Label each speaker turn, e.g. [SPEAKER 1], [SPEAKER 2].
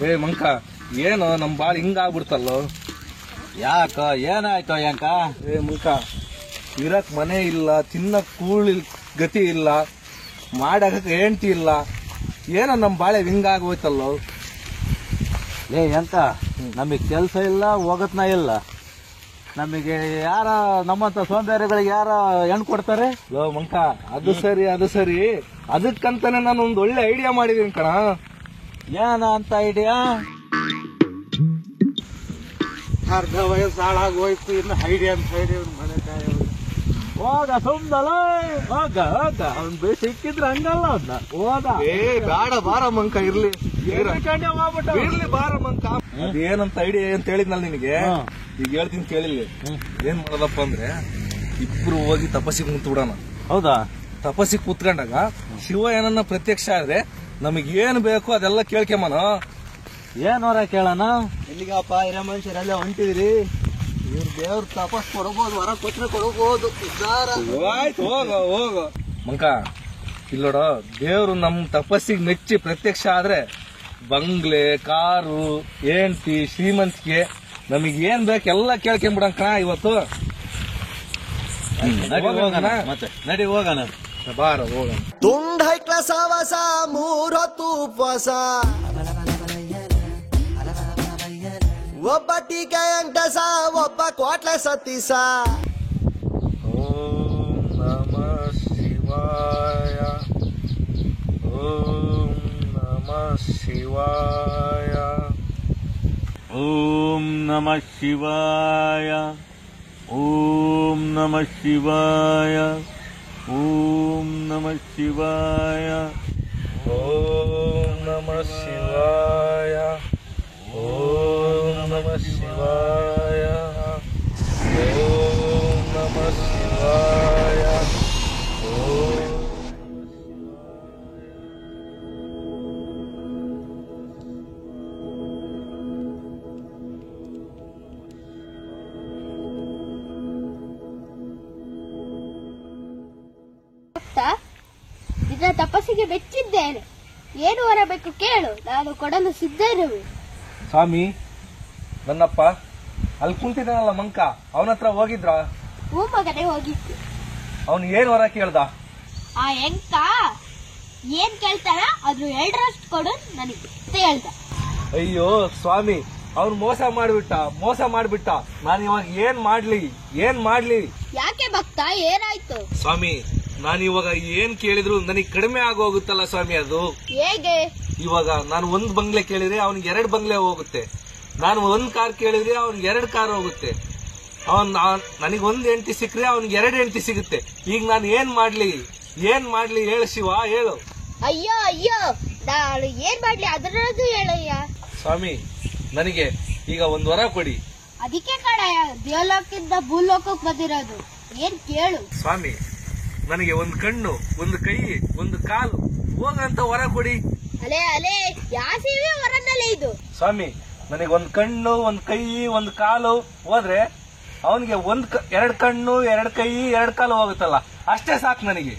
[SPEAKER 1] ಏ ಮಂಕ ಏನು ನಮ್ ಬಾಳ ಹಿಂಗಾಗ್ಬಿಡ್ತಲ್ಲೋ.
[SPEAKER 2] ಯಾಕ ಏನಾಯ್ತು ಯಂಕ?
[SPEAKER 1] ಏ ಮಂಕ, ಇರಕ್ ಮನೆ ಇಲ್ಲ, ತಿನ್ನಕ್ ಕೂಳಿ ಗತಿ ಇಲ್ಲ, ಮಾಡಕ್ ಹೆಂಡತಿ ಇಲ್ಲ, ಏನೋ ನಮ್ ಬಾಳೆ ಹಿಂಗಾಗೋಯ್ತಲ್ಲೋ.
[SPEAKER 2] ಏ ಯಂಕ, ನಮಗ್ ಕೆಲ್ಸ ಇಲ್ಲ, ಹೋಗತ್ನ ಇಲ್ಲ. ನಮಗೆ ಯಾರ ನಮ್ಮಂತ ಸೋಂಬೇರಿಗಳಿಗೆ ಯಾರ ಹೆಣ್ಣು ಕೊಡ್ತಾರೆ?
[SPEAKER 1] ಲೋ ಮಂಕ, ಅದು ಸರಿ ಅದಕ್ಕಂತಾನೆ ನಾನು ಒಂದ್ ಒಳ್ಳೆ ಐಡಿಯಾ ಮಾಡಿದೀನಿ ಕಣ.
[SPEAKER 2] ಏನ ಅಂತ ಐಡಿಯಾ?
[SPEAKER 1] ಅರ್ಧ ವಯಸ್ಸು ಹಾಳಾಗೋಯ್ತು, ಇನ್ನು ಐಡಿಯಾ ಅಂತ ಹೇಳಿ ಮನೆ
[SPEAKER 2] ಹೋಗ ಸುಮ್ದಲ್ಲ, ಹೋಗ ಅವ್ನ್ ಸಿಕ್ಕಿದ್ರೆ ಹಂಗಲ್ಲ ಅವ್ನ ಹೋಗ.
[SPEAKER 1] ಏ ಬೇಡ, ಬಾರ ಮಂಕ, ಇರ್ಲಿ ಬಾರ ಮಂಕ. ಅದೇನಂತ ಐಡಿಯಾ ಅಂತ ಹೇಳಿದ್ನಲ್ಲ ನಿನಗೆ, ಈಗ ಹೇಳ್ತೀನಿ ಕೇಳಿಲ್ಲ. ಏನ್ ಮಾಡೋದಪ್ಪ ಅಂದ್ರೆ, ಇಬ್ರು ಹೋಗಿ ತಪಸ್ಸಿಗೆ ಕುಂತು ಬಿಡೋಣ.
[SPEAKER 2] ಹೌದಾ?
[SPEAKER 1] ತಪಸ್ಸಿಗೆ ಕೂತ್ಕೊಂಡಾಗ ಶಿವ ಏನನ್ನ ಪ್ರತ್ಯಕ್ಷ ಆದ್ರೆ ನಮಗ್ ಏನ್ ಬೇಕು ಅದೆಲ್ಲ ಕೇಳ್ಕೆಮನ.
[SPEAKER 2] ಏನ್ ವರ ಕೇಳೋಣ?
[SPEAKER 3] ಎಲ್ಲಿಗಪ್ಪ ಹಿರ ಮನುಷ್ಯರೆಲ್ಲ ಹೊಂಟಿದ್ರಿ? ಇವ್ರ ದೇವ್ರ ತಪಸ್ ಕೊಡಬಹುದು, ವರ ಕೊಟ್ರೆ ಕೊಡಬಹುದು.
[SPEAKER 1] ಆಯ್ತು, ಹೋಗ ಮಂಕ. ಇಲ್ಲೋಡ, ದೇವ್ರು ನಮ್ ತಪಸ್ಸಿಗೆ ಮೆಚ್ಚಿ ಪ್ರತ್ಯಕ್ಷ ಆದ್ರೆ ಬಂಗ್ಲೆ, ಕಾರು, ಹೆಂಡತಿ, ಶ್ರೀಮಂತಿಕೆ, ನಮಗ್ ಏನ್ ಬೇಕೆಲ್ಲ ಕೇಳ್ಕೊಂಬಿಡಂಗ್ ಕಣ ಇವತ್ತು.
[SPEAKER 2] ನಡಿ ಹೋಗೋಣ.
[SPEAKER 1] ಬಾರ ಹೋಗೋಣ.
[SPEAKER 3] ತುಂಡ ಹೈಕ್ಲ ಸಾವಸ, 3 ಹೊತ್ತು ಉಪವಾಸ, ಒಬ್ಬ ಟೀಕೆ ಅಂಕಸ, ಒಬ್ಬ ಕ್ವಾಟ್ಲೆ ಸತೀಸ.
[SPEAKER 1] ಓಂ ನಮಃ ಶಿವಾಯ, ಓಂ ನಮಃ ಶಿವಾಯ,
[SPEAKER 2] ಓಂ ನಮಃ ಶಿವಾಯ, ಓಂ ನಮಃ ಶಿವಾಯ, ಓಂ ನಮಃ ಶಿವಾಯ,
[SPEAKER 1] ಓಂ ನಮಃ ಶಿವಾಯ, ಓಂ ನಮಃ ಶಿವಾಯ, ಓಂ ನಮಃ ಶಿವಾಯ, ಓಂ.
[SPEAKER 4] ನಿನ್ನ ತಪಸ್ಸಿಗೆ ಮೆಚ್ಚಿದ್ದೇನೆ. ಏನು ವರ ಬೇಕು ಕೇಳು, ನಾನು ಕೊಡಲು ಸಿದ್ಧರುವೆ.
[SPEAKER 1] ಸ್ವಾಮಿ, ನನ್ನಪ್ಪ ಅಲ್ಲಿ ಕುಂತಿದ್ದಾನಲ್ಲ ಮಂಕ, ಅವನ ಹತ್ರ ಹೋಗಿದ್ರ?
[SPEAKER 4] ಹೂ ಮಗನೇ, ಹೋಗಿತ್ತು.
[SPEAKER 1] ಅವನು ಏನ್ ವರ ಕೇಳ್ದ?
[SPEAKER 4] ಆ ಎಂಕ ಏನ್ ಕೇಳ್ತಾರ ಅದ್ರ 2ರಷ್ಟು ಕೊಡು ನನಗೆ ಅಂತ ಹೇಳ್ದ.
[SPEAKER 1] ಅಯ್ಯೋ ಸ್ವಾಮಿ, ಅವ್ನು ಮೋಸ ಮಾಡ್ಬಿಟ್ಟ. ನಾನು ಇವಾಗ ಏನ್ ಮಾಡ್ಲಿ?
[SPEAKER 4] ಯಾಕೆ ಭಕ್ತ, ಏನಾಯ್ತು?
[SPEAKER 1] ಸ್ವಾಮಿ, ನಾನು ಇವಾಗ ಏನ್ ಕೇಳಿದ್ರು ನನಗೆ ಕಡಿಮೆ ಆಗೋಗುತ್ತಲ್ಲ ಸ್ವಾಮಿ. ಅದು
[SPEAKER 4] ಹೇಗೆ?
[SPEAKER 1] ಇವಾಗ ನಾನು 1 ಬಂಗ್ಲೆ ಕೇಳಿದ್ರೆ ಅವ್ನಿಗೆ 2 ಬಂಗ್ಲೆ ಹೋಗುತ್ತೆ. ನಾನು 1 ಕಾರ್ ಕೇಳಿದ್ರೆ ಅವ್ನಿಗೆ 2 ಕಾರ್ ಹೋಗುತ್ತೆ. ನನಗೆ 1 ಹೆಂಡತಿ ಸಿಕ್ಕರೆ ಅವ್ನಿಗೆ 2 ಹೆಂಡತಿ ಸಿಗುತ್ತೆ. ಈಗ ನಾನು ಏನ್ ಮಾಡ್ಲಿ ಹೇಳು ಶಿವ, ಹೇಳು.
[SPEAKER 4] ಅಯ್ಯೋ ನಾನು ಏನ್ ಮಾಡ್ಲಿ ಅದರದ್ದು ಹೇಳಯ್ಯ.
[SPEAKER 1] ಸ್ವಾಮಿ, ನನಗೆ ಈಗ 1 ವರ ಕೊಡಿ.
[SPEAKER 4] ಅದಕ್ಕೆ ಕಣಯ್ಯ ದೇವಲೋಕದಿಂದ ಭೂಲೋಕಕ್ಕೆ ಬಂದಿರೋದು. ಏನ್ ಕೇಳು?
[SPEAKER 1] ಸ್ವಾಮಿ, ನನಗೆ 1 ಕಣ್ಣು, 1 ಕೈ, 1 ಕಾಲು ಹೋಗಂತ ವರ ಕೊಡಿ.
[SPEAKER 4] ಅಲೆ ಯಾಸಿವೆ ವರನಲ್ಲೇ ಇದು.
[SPEAKER 1] ಸ್ವಾಮಿ, ನನಗೆ 1 ಕಣ್ಣು, 1 ಕೈ, 1 ಕಾಲು ಹೋದ್ರೆ ಅವನಿಗೆ 2 ಕಣ್ಣು, 2 ಕೈ, 2 ಕಾಲು ಹೋಗುತ್ತಲ್ಲ, ಅಷ್ಟೇ ಸಾಕು ನನಗೆ.